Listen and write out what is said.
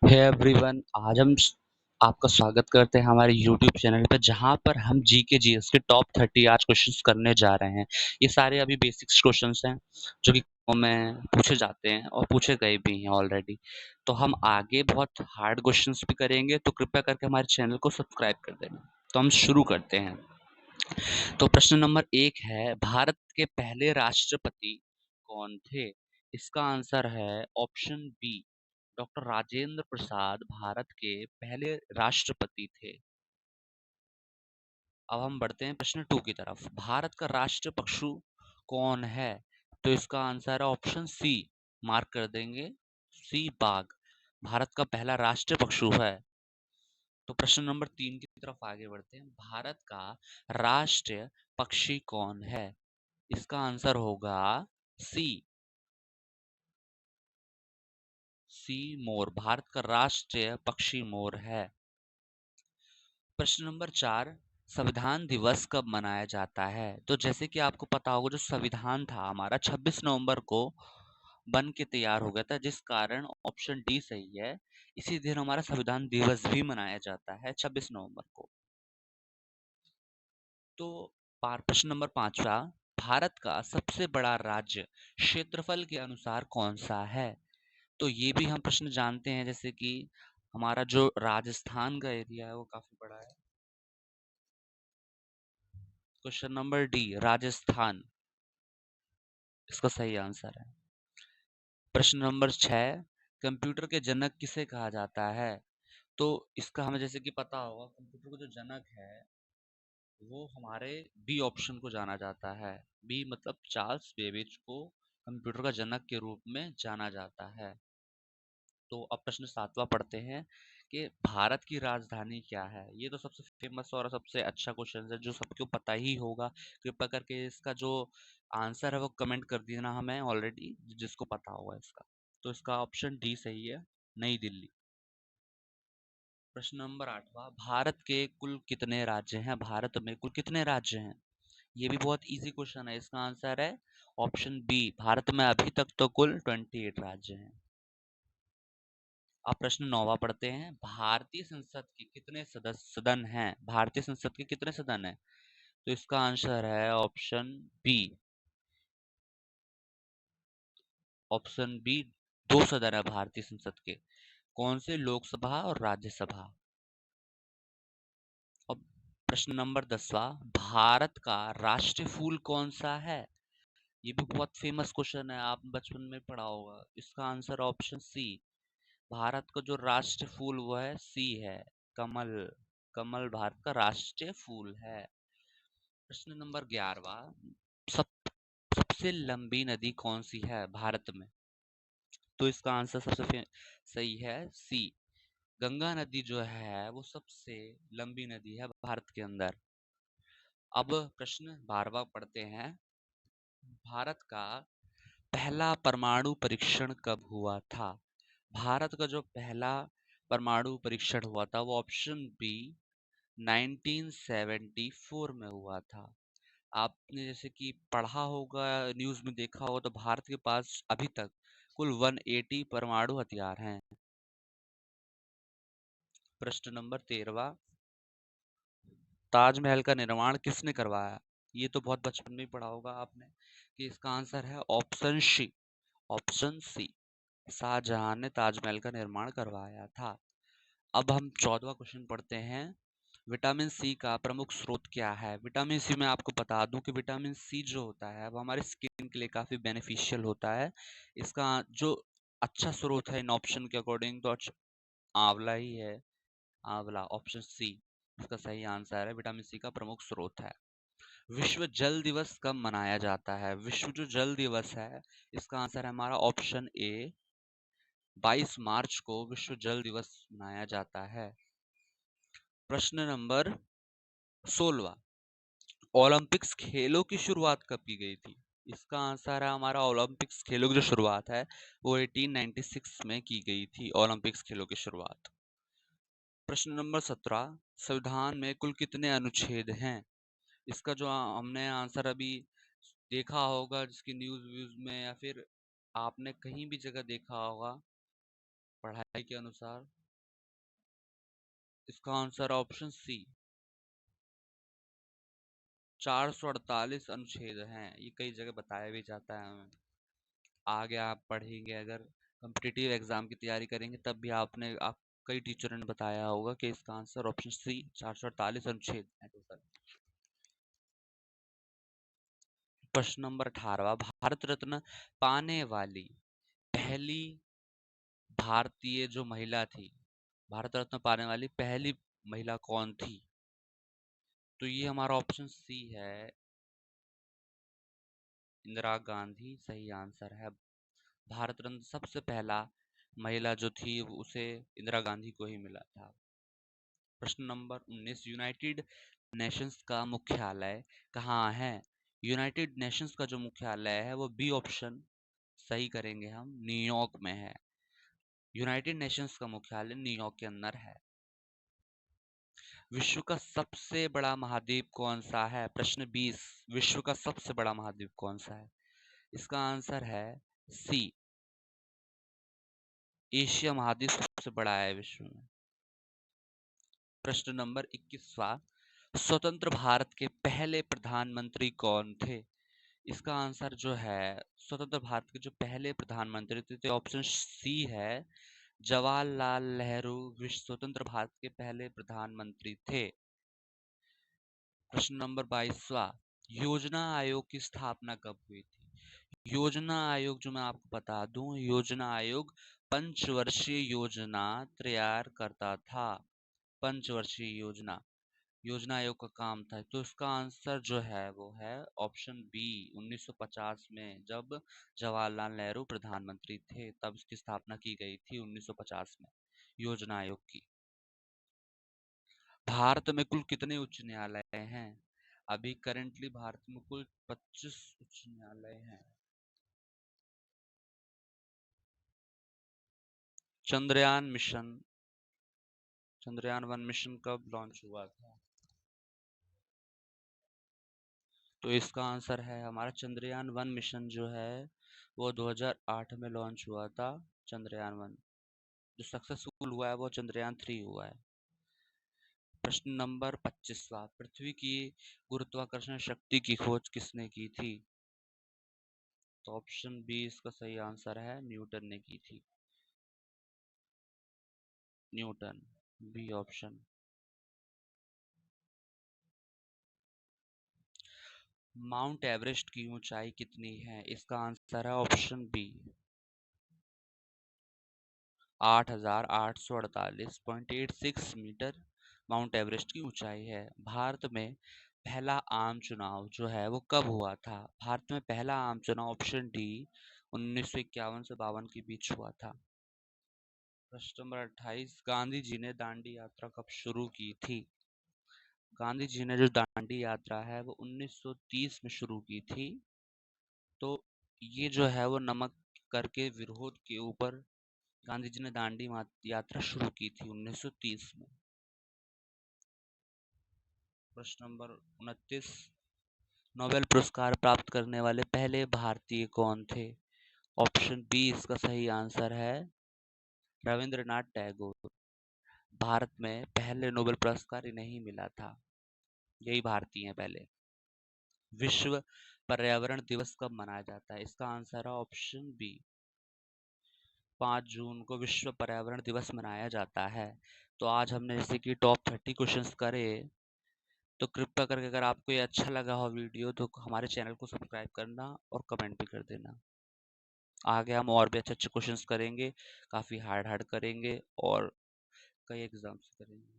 Hey everyone, आज हम आपका स्वागत करते हैं हमारे यूट्यूब चैनल पे, जहाँ पर हम जीके जीएस के टॉप 30 आज क्वेश्चंस करने जा रहे हैं। ये सारे अभी बेसिक्स क्वेश्चंस हैं जो कि में पूछे जाते हैं और पूछे गए भी हैं ऑलरेडी। तो हम आगे बहुत हार्ड क्वेश्चंस भी करेंगे, तो कृपया करके हमारे चैनल को सब्सक्राइब कर देना। तो हम शुरू करते हैं। तो प्रश्न नंबर 1 है, भारत के पहले राष्ट्रपति कौन थे? इसका आंसर है option B, doctor Rajendra Prasad Bharat के पहले राष्ट्रपति थे। अब हम बढ़ते हैं प्रश्न 2 की तरफ। भारत का राष्ट्रीय पशु कौन है? तो इसका आंसर है ऑप्शन सी, मार्क कर देंगे, सी बाघ भारत का पहला राष्ट्रीय पशु है। तो प्रश्न नंबर 3 की तरफ आगे बढ़ते हैं। भारत का राष्ट्रीय पक्षी कौन है? इसका आंसर होगा सी, मोर भारत का राष्ट्रीय पक्षी मोर है। प्रश्न नंबर 4, संविधान दिवस कब मनाया जाता है? तो जैसे कि आपको पता होगा, जो संविधान था हमारा 26 नवंबर को बन के तैयार हो गया था, जिस कारण ऑप्शन डी सही है। इसी दिन हमारा संविधान दिवस भी मनाया जाता है 26 नवंबर को। तो प्रश्न नंबर 5, भारत का सबसे बड़ा राज्य क्षेत्रफल के अनुसार कौन सा है? तो ये भी हम प्रश्न जानते हैं, जैसे कि हमारा जो राजस्थान का एरिया है वो काफी बड़ा है। क्वेश्चन नंबर डी, राजस्थान इसका सही आंसर है। प्रश्न नंबर 6, कंप्यूटर के जनक किसे कहा जाता है? तो इसका हमें जैसे कि पता होगा, कंप्यूटर का जो जनक है वो हमारे बी ऑप्शन को जाना जाता है। बी मतलब चार्ल्स बेबेज को कंप्यूटर का जनक के रूप में जाना जाता है। तो अब प्रश्न 7वां पढ़ते हैं कि भारत की राजधानी क्या है? ये तो सबसे फेमस और सबसे अच्छा क्वेश्चन है जो सबको पता ही होगा। कृपया करके इसका जो आंसर है वो कमेंट कर देना हमें ऑलरेडी, जिसको पता होगा इसका। तो इसका ऑप्शन डी सही है, नई दिल्ली। प्रश्न नंबर 8वां, भारत के कुल कितने राज्य हैं? भारत में कुल कितने राज्य हैं? ये भी बहुत इजी क्वेश्चन है। इसका आंसर है ऑप्शन बी, भारत में अभी तक तो कुल 28 राज्य हैं। अब प्रश्न 9वां पढ़ते हैं। भारतीय संसद के कितने सदन हैं? भारतीय संसद के कितने सदन हैं? तो इसका आंसर है ऑप्शन बी, ऑप्शन बी, 2 सदन है भारतीय संसद के। कौन से? लोकसभा और राज्यसभा। अब प्रश्न नंबर 10वां, भारत का राष्ट्रीय फूल कौन सा है? ये भी बहुत फेमस क्वेश्चन है, आप बचपन में पढ़ा होगा। इसका आंसर ऑप्शन सी, भारत का जो राष्ट्रीय फूल वो है सी है, कमल। कमल भारत का राष्ट्रीय फूल है। प्रश्न नंबर 11वां, सब सबसे लंबी नदी कौन सी है भारत में? तो इसका आंसर सही है, सी, गंगा नदी जो है वो सबसे लंबी नदी है भारत के अंदर। अब प्रश्न 12वां पढ़ते हैं। भारत का पहला परमाणु परीक्षण कब हुआ था? भारत का जो पहला परमाणु परीक्षण हुआ था वो ऑप्शन बी, 1974 में हुआ था। आपने जैसे कि पढ़ा होगा, न्यूज़ में देखा होगा, तो भारत के पास अभी तक कुल 180 परमाणु हथियार हैं। प्रश्न नंबर 13वां, ताजमहल का निर्माण किसने करवाया? ये तो बहुत बचपन में ही पढ़ा होगा आपने, कि इसका आंसर है ऑप्शन सी, शाहजहां ने ताजमहल का निर्माण करवाया था। अब हम 14वां क्वेश्चन पढ़ते हैं। विटामिन सी का प्रमुख स्रोत क्या है? विटामिन सी, मैं आपको बता दूं कि विटामिन सी जो होता है वो हमारे स्किन के लिए काफी बेनिफिशियल होता है। इसका जो अच्छा स्रोत है इन ऑप्शन के अकॉर्डिंग तो आंवला ही है। आंवला, ऑप्शन सी इसका सही आंसर है, विटामिन सी का प्रमुख स्रोत है। विश्व जल दिवस कब मनाया जाता है? विश्व जो जल दिवस है इसका आंसर है हमारा ऑप्शन ए, 22 मार्च को विश्व जल दिवस मनाया जाता है। प्रश्न नंबर 16वां, ओलंपिक्स खेलों की शुरुआत कब की गई थी? इसका आंसर है हमारा, ओलंपिक्स खेलों की जो शुरुआत है वो 1896 में की गई थी, ओलंपिक्स खेलों की शुरुआत। प्रश्न नंबर 17, संविधान में कुल कितने अनुच्छेद हैं? इसका जो हमने आंसर अभी देखा होगा, जिसकी न्यूज़ व्यूज़ में या फिर आपने कहीं भी जगह देखा होगा, पढ़ाई के अनुसार इसका आंसर ऑप्शन सी 448 अनुच्छेद हैं। ये कई जगह बताया भी जाता है हमें। आगे आप पढ़ेंगे, अगर कॉम्पिटिटिव एग्जाम की तैयारी करेंगे तब भी आप कई टीचरों ने बताया होगा कि इसका आंसर ऑप्शन सी 448 अनुच्छेद है टोटल। प्रश्न नंबर 18, भारत रत्न पाने वाली पहली भारतीय जो महिला थी, भारत रत्न पाने वाली पहली महिला कौन थी? तो ये हमारा ऑप्शन सी है, इंदिरा गांधी सही आंसर है। भारत रत्न सबसे पहला महिला जो थी उसे इंदिरा गांधी को ही मिला था। प्रश्न नंबर 19, यूनाइटेड नेशंस का मुख्यालय कहाँ है? यूनाइटेड नेशंस का जो मुख्यालय है वो बी ऑप्शन सही करेंगे हम, न्यूयॉर्क में है। यूनाइटेड नेशंस का मुख्यालय न्यूयॉर्क के अंदर है। विश्व का सबसे बड़ा महाद्वीप कौन सा है? प्रश्न 20, विश्व का सबसे बड़ा महाद्वीप कौन सा है? इसका आंसर है सी, एशिया महाद्वीप सबसे बड़ा है विश्व में। प्रश्न नंबर 21वां, स्वतंत्र भारत के पहले प्रधानमंत्री कौन थे? इसका आंसर जो है, स्वतंत्र भारत के जो पहले प्रधानमंत्री थे तो ऑप्शन सी है, जवाहरलाल नेहरू विश्व स्वतंत्र भारत के पहले प्रधानमंत्री थे। प्रश्न नंबर 22वां, योजना आयोग की स्थापना कब हुई थी? योजना आयोग जो मैं आपको बता दूं, योजना आयोग पंचवर्षीय योजना तैयार करता था। पंचवर्षीय योजना, योजना आयोग का काम था। तो इसका आंसर जो है वो है ऑप्शन बी, 1950 में जब जवाहरलाल नेहरू प्रधानमंत्री थे तब इसकी स्थापना की गई थी 1950 में, योजना आयोग की। भारत में कुल कितने उच्च न्यायालय हैं? अभी करेंटली भारत में कुल 25 उच्च न्यायालय हैं। चंद्रयान चंद्रयान 1 मिशन कब लॉन्च हुआ था? तो इसका आंसर है हमारा चंद्रयान 1 मिशन जो है वो 2008 में लॉन्च हुआ था। चंद्रयान 1 जो सक्सेसफुल हुआ है वो चंद्रयान 3 हुआ है। प्रश्न नंबर 25वां, पृथ्वी की गुरुत्वाकर्षण शक्ति की खोज किसने की थी? तो ऑप्शन बी इसका सही आंसर है, न्यूटन ने की थी। Newton, B option. Mount Everest की ऊंचाई कितनी है? इसका आंसर है option B, 8,848.86 metre Mount Everest की ऊंचाई है। भारत में पहला आम चुनाव जो है वो कब हुआ था? भारत में पहला आम चुनाव ऑप्शन डी 1951 से 52 के बीच हुआ था। प्रश्न नंबर 28, गांधी जी ने दांडी यात्रा कब शुरू की थी? गांधी जी ने जो दांडी यात्रा है वो 1930 में शुरू की थी। तो ये जो है वो नमक कर के विरोध के ऊपर गांधी जी ने दांडी यात्रा शुरू की थी 1930 में। प्रश्न नंबर 29, नोबेल पुरस्कार प्राप्त करने वाले पहले भारतीय कौन थे? ऑप्शन बी इसका सही आंसर है, रविंद्रनाथ टैगोर। भारत में पहले नोबेल पुरस्कार इन्हें ही मिला था, यही भारतीय हैं पहले। विश्व पर्यावरण दिवस कब मनाया जाता है? इसका आंसर है ऑप्शन बी, 5 जून को विश्व पर्यावरण दिवस मनाया जाता है। तो आज हमने जैसे कि टॉप 30 क्वेश्चंस करे, तो कृपया करके अगर आपको ये अच्छा लगा हो वीडियो तो हमारे चैनल को सब्सक्राइब करना और कमेंट भी कर देना। आगे हम और भी अच्छे अच्छे क्वेश्चंस करेंगे, काफ़ी हार्ड हार्ड करेंगे और कई एग्जाम्स करेंगे।